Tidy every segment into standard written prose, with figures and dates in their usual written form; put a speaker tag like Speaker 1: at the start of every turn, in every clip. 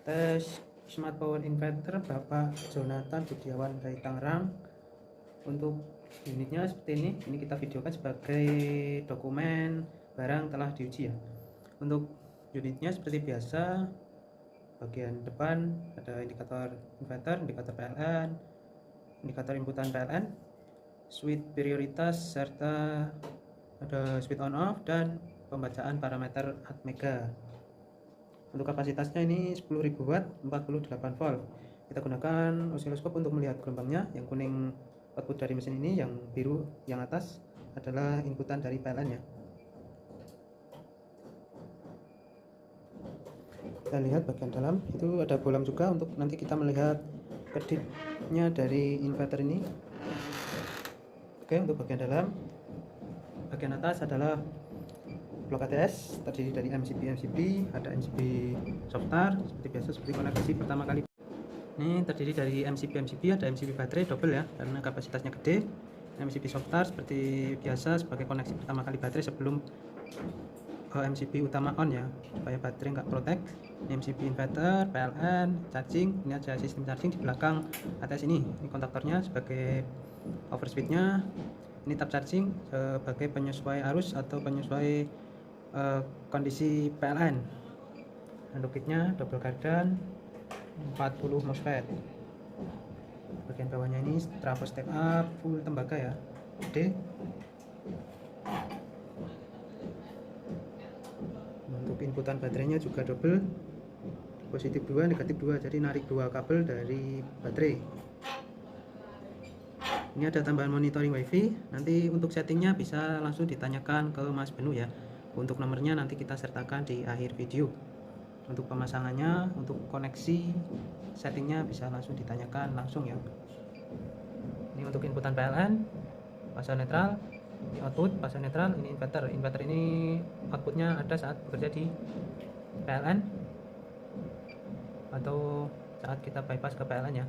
Speaker 1: tes Smart Power Inverter Bapak Jonathan Budiawan dari Tangerang. Untuk unitnya seperti ini kita videokan sebagai dokumen barang telah diuji ya. Untuk unitnya seperti biasa, bagian depan ada indikator inverter, indikator PLN, indikator inputan PLN, switch prioritas, serta ada switch on off dan pembacaan parameter atmega. Untuk kapasitasnya ini 10.000 watt 48 volt. Kita gunakan osiloskop untuk melihat gelombangnya. Yang kuning output dari mesin ini, yang biru yang atas adalah inputan dari PLN ya. Kita lihat bagian dalam itu ada bolam juga untuk nanti kita melihat kedipnya dari inverter ini. Oke, untuk bagian dalam, bagian atas adalah blok ATS terdiri dari MCB, ada MCB softar seperti biasa, seperti koneksi pertama kali. Ini terdiri dari MCB, ada MCB baterai double ya, karena kapasitasnya gede. MCB softar seperti biasa sebagai koneksi pertama kali baterai sebelum MCB utama on ya, supaya baterai nggak protek. Ini MCB inverter, PLN, charging. Ini ada sistem charging di belakang ATS ini kontaktornya sebagai over switch-nya. Ini tab charging sebagai penyesuai arus atau penyesuai kondisi PLN. Untuk kitnya double gardan 40 MOSFET. Bagian bawahnya ini trafo step up full tembaga ya, gede. Untuk inputan baterainya juga double, positif 2 negatif 2, jadi narik 2 kabel dari baterai. Ini ada tambahan monitoring wifi. Nanti untuk settingnya bisa langsung ditanyakan ke Mas Benu ya. Untuk nomornya nanti kita sertakan di akhir video. Untuk pemasangannya, untuk koneksi, settingnya bisa langsung ditanyakan langsung ya. Ini untuk inputan PLN, fase netral. Ini output fase netral. Ini inverter. Inverter ini outputnya ada saat bekerja di PLN atau saat kita bypass ke PLN ya.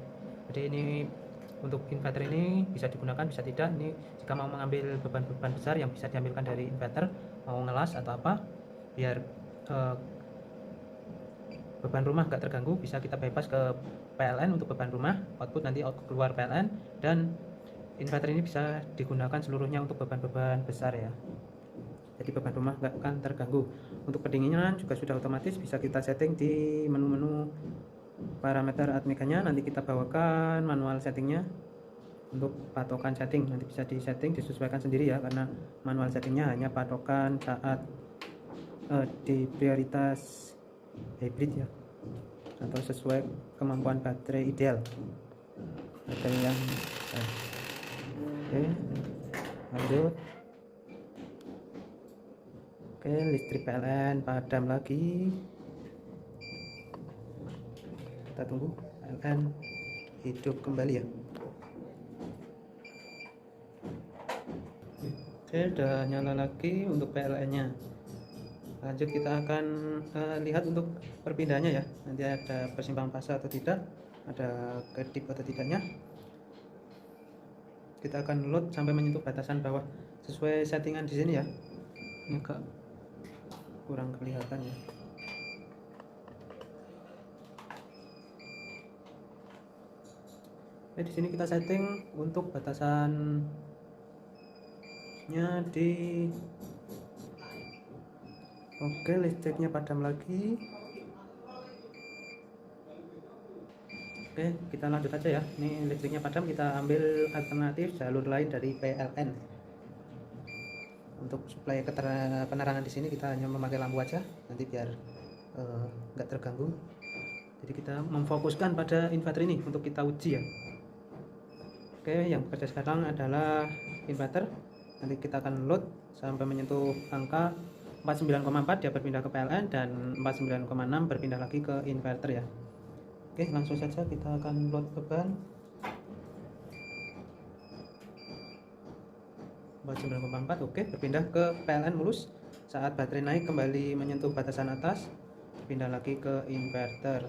Speaker 1: Jadi ini untuk inverter ini bisa digunakan, bisa tidak. Ini jika mau mengambil beban-beban besar yang bisa diambilkan dari inverter, mau ngelas atau apa, biar beban rumah nggak terganggu, bisa kita bypass ke PLN untuk beban rumah, output nanti keluar PLN, dan inverter ini bisa digunakan seluruhnya untuk beban-beban besar ya. Jadi beban rumah nggak akan terganggu. Untuk pendinginan juga sudah otomatis bisa kita setting di menu-menu parameter atmeganya. Nanti kita bawakan manual settingnya untuk patokan setting, nanti bisa disetting disesuaikan sendiri ya, karena manual settingnya hanya patokan saat di prioritas hybrid ya, atau sesuai kemampuan baterai ideal, baterai yang oke, lanjut. Oke, listrik PLN padam lagi. Kita tunggu PLN hidup kembali ya. Oke, udah nyala lagi untuk PLN nya. Lanjut kita akan lihat untuk perpindahannya ya. Nanti ada persimpangan fase atau tidak, ada kedip atau tidaknya. Kita akan load sampai menyentuh batasan bawah sesuai settingan di sini ya. Ini agak kurang kelihatan ya. Di sini kita setting untuk batasannya di oke, listriknya padam lagi. Oke, kita lanjut aja ya. Ini listriknya padam, kita ambil alternatif jalur lain dari PLN. Untuk suplai penerangan di sini kita hanya memakai lampu aja, nanti biar nggak terganggu. Jadi kita memfokuskan pada inverter ini untuk kita uji ya. Oke, yang bekerja sekarang adalah inverter. Nanti kita akan load sampai menyentuh angka 49,4, dia berpindah ke PLN, dan 49,6 berpindah lagi ke inverter ya. Oke, langsung saja kita akan load beban 49,4. Oke, berpindah ke PLN mulus. Saat baterai naik kembali menyentuh batasan atas, pindah lagi ke inverter.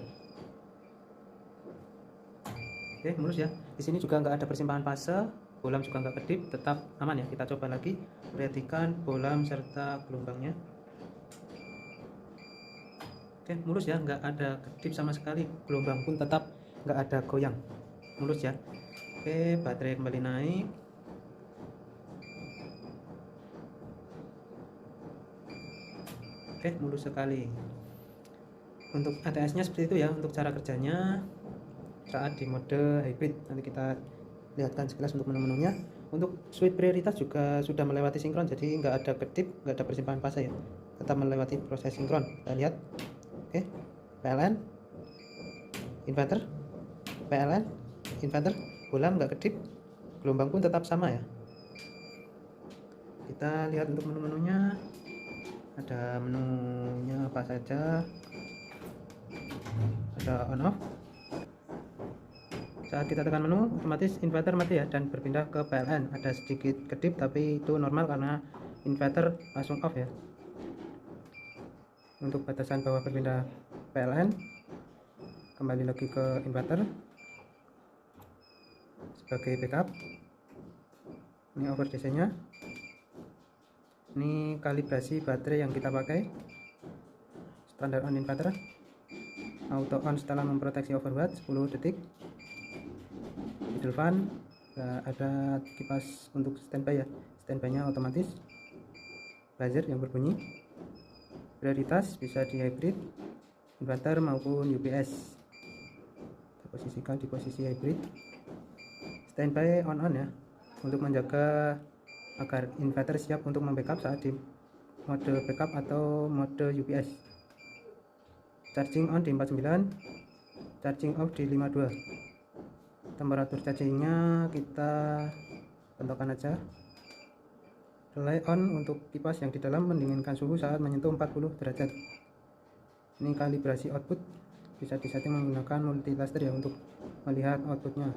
Speaker 1: Oke, mulus ya. Di sini juga nggak ada persimpangan fase, bolam juga nggak kedip, tetap aman ya. Kita coba lagi, perhatikan bolam serta gelombangnya. Oke, mulus ya, nggak ada kedip sama sekali, gelombang pun tetap nggak ada goyang, mulus ya. Oke, baterai kembali naik. Oke, mulus sekali. Untuk ATS nya seperti itu ya. Untuk cara kerjanya saat di mode hybrid, nanti kita lihatkan sekilas untuk menu-menunya. Untuk switch prioritas juga sudah melewati sinkron, jadi nggak ada kedip, nggak ada persimpangan fase ya, tetap melewati proses sinkron. Kita lihat. Oke, PLN, inverter, PLN, inverter, bolam nggak kedip, gelombang pun tetap sama ya. Kita lihat untuk menu-menunya, ada menunya apa saja, ada on off. Saat kita tekan menu, otomatis inverter mati ya dan berpindah ke PLN. Ada sedikit kedip tapi itu normal karena inverter langsung off ya. Untuk batasan bawah berpindah PLN, kembali lagi ke inverter sebagai backup. Ini over DC nya, ini kalibrasi baterai yang kita pakai, standar on inverter, auto on setelah memproteksi overwatt 10 detik, idle fan, ada kipas untuk standby ya, standby nya otomatis, buzzer yang berbunyi, prioritas bisa di hybrid, inverter maupun UPS. Kita posisikan di posisi hybrid, standby on ya, untuk menjaga agar inverter siap untuk membackup saat di mode backup atau mode UPS. Charging on di 49, charging off di 52. Temperatur chargingnya kita tentukan aja. Relay on untuk kipas yang di dalam mendinginkan suhu saat menyentuh 40 derajat. Ini kalibrasi output, bisa disetting menggunakan multitasker ya untuk melihat outputnya.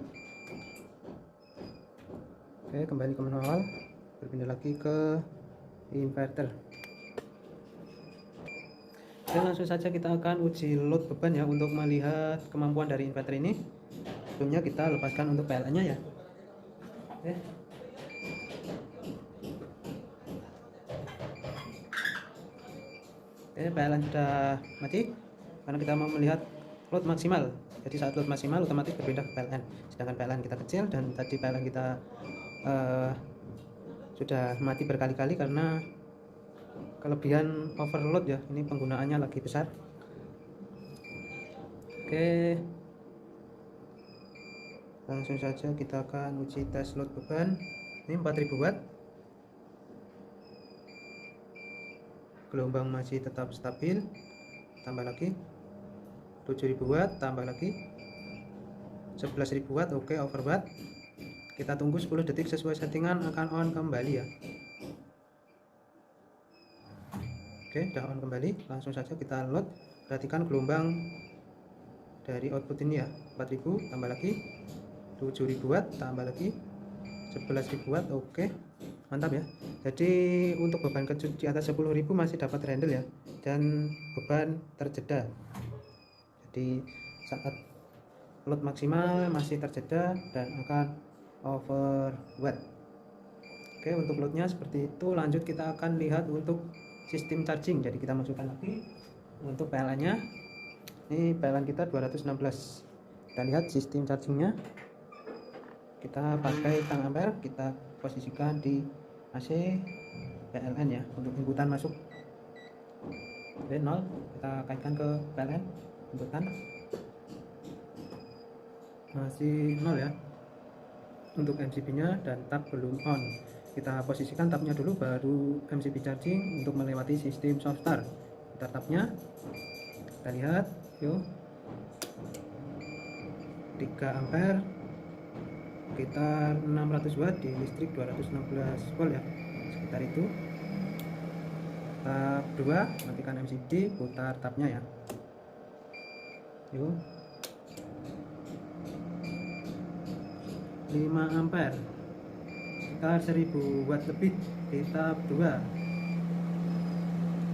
Speaker 1: Oke, kembali ke menu awal, berpindah lagi ke inverter. Dan langsung saja kita akan uji load beban ya untuk melihat kemampuan dari inverter ini. Sebelumnya kita lepaskan untuk PLN nya ya. Oke. Oke, PLN sudah mati karena kita mau melihat load maksimal. Jadi saat load maksimal otomatis berpindah ke PLN, sedangkan PLN kita kecil dan tadi PLN kita sudah mati berkali-kali karena kelebihan overload ya. Ini penggunaannya lagi besar. Oke, langsung saja kita akan uji tes load beban. Ini 4000 watt, gelombang masih tetap stabil, tambah lagi 7000 watt, tambah lagi 11.000 watt. Oke, overwatt. Kita tunggu 10 detik sesuai settingan, akan on kembali ya. Oke, udah on kembali. Langsung saja kita load. Perhatikan gelombang dari output ini ya, 4000 tambah lagi 7000 watt, tambah lagi 11.000 watt. Oke, mantap ya. Jadi untuk beban kejut di atas 10.000 masih dapat handle ya, dan beban terjeda. Jadi saat load maksimal masih terjeda dan akan overwatt. Oke, untuk loadnya seperti itu. Lanjut kita akan lihat untuk sistem charging. Jadi kita masukkan lagi untuk PLN nya. Ini PLN kita 216. Kita lihat sistem chargingnya. Kita pakai tang ampere, kita posisikan di AC PLN ya untuk inputan masuk. Oke, 0, kita kaitkan ke PLN, inputan masih 0 ya untuk MCB nya, dan tab belum on. Kita posisikan tabnya dulu baru MCB charging untuk melewati sistem soft start. Kita tabnya, kita lihat yuk, 3 ampere sekitar 600 watt di listrik 216 volt ya, sekitar itu. Tab 2, matikan MCB, putar tabnya ya. Yuk, 5 ampere sekitar 1000 watt lebih di tab 2.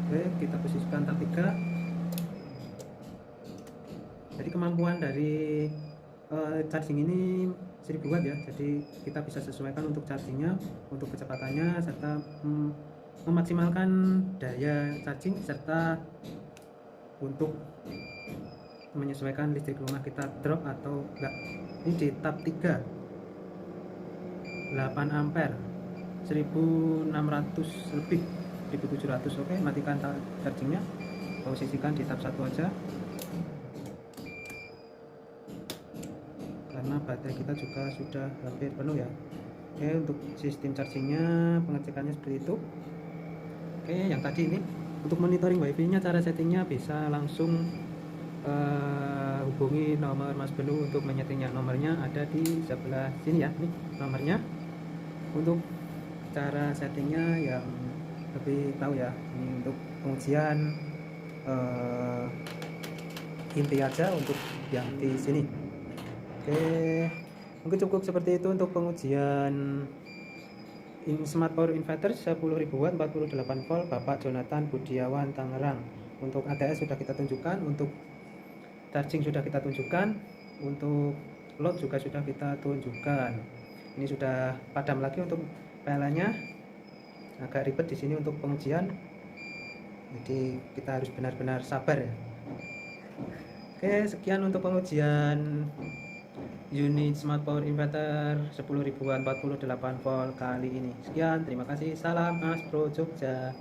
Speaker 1: Oke, kita posisikan tab 3. Jadi kemampuan dari charging ini 1000 watt ya, jadi kita bisa sesuaikan untuk chargingnya, untuk kecepatannya, serta memaksimalkan daya charging serta untuk menyesuaikan listrik rumah kita drop atau enggak. Ini di tab 3 8 ampere 1600 lebih 1700. Oke, matikan chargingnya, posisikan di tab 1 aja karena baterai kita juga sudah hampir penuh ya. Oke, untuk sistem chargingnya pengecekannya seperti itu. Oke, yang tadi ini untuk monitoring wifi nya, cara settingnya bisa langsung hubungi nomor Mas Benu untuk menyetingnya. Nomornya ada di sebelah sini ya, ini nomornya. Untuk cara settingnya yang lebih tahu ya, ini untuk pengujian inti aja untuk yang di sini. Oke, mungkin cukup seperti itu untuk pengujian Smart Power Inverter 10.000 watt 48 volt Bapak Jonathan Budiawan Tangerang. Untuk ATS sudah kita tunjukkan, untuk charging sudah kita tunjukkan, untuk load juga sudah kita tunjukkan. Ini sudah padam lagi untuk PLN-nya. Agak ribet di sini untuk pengujian, jadi kita harus benar-benar sabar ya. Oke, sekian untuk pengujian unit Smart Power Inverter 10.000 watt 48 volt kali ini. Sekian, terima kasih. Salam Astro Jogja.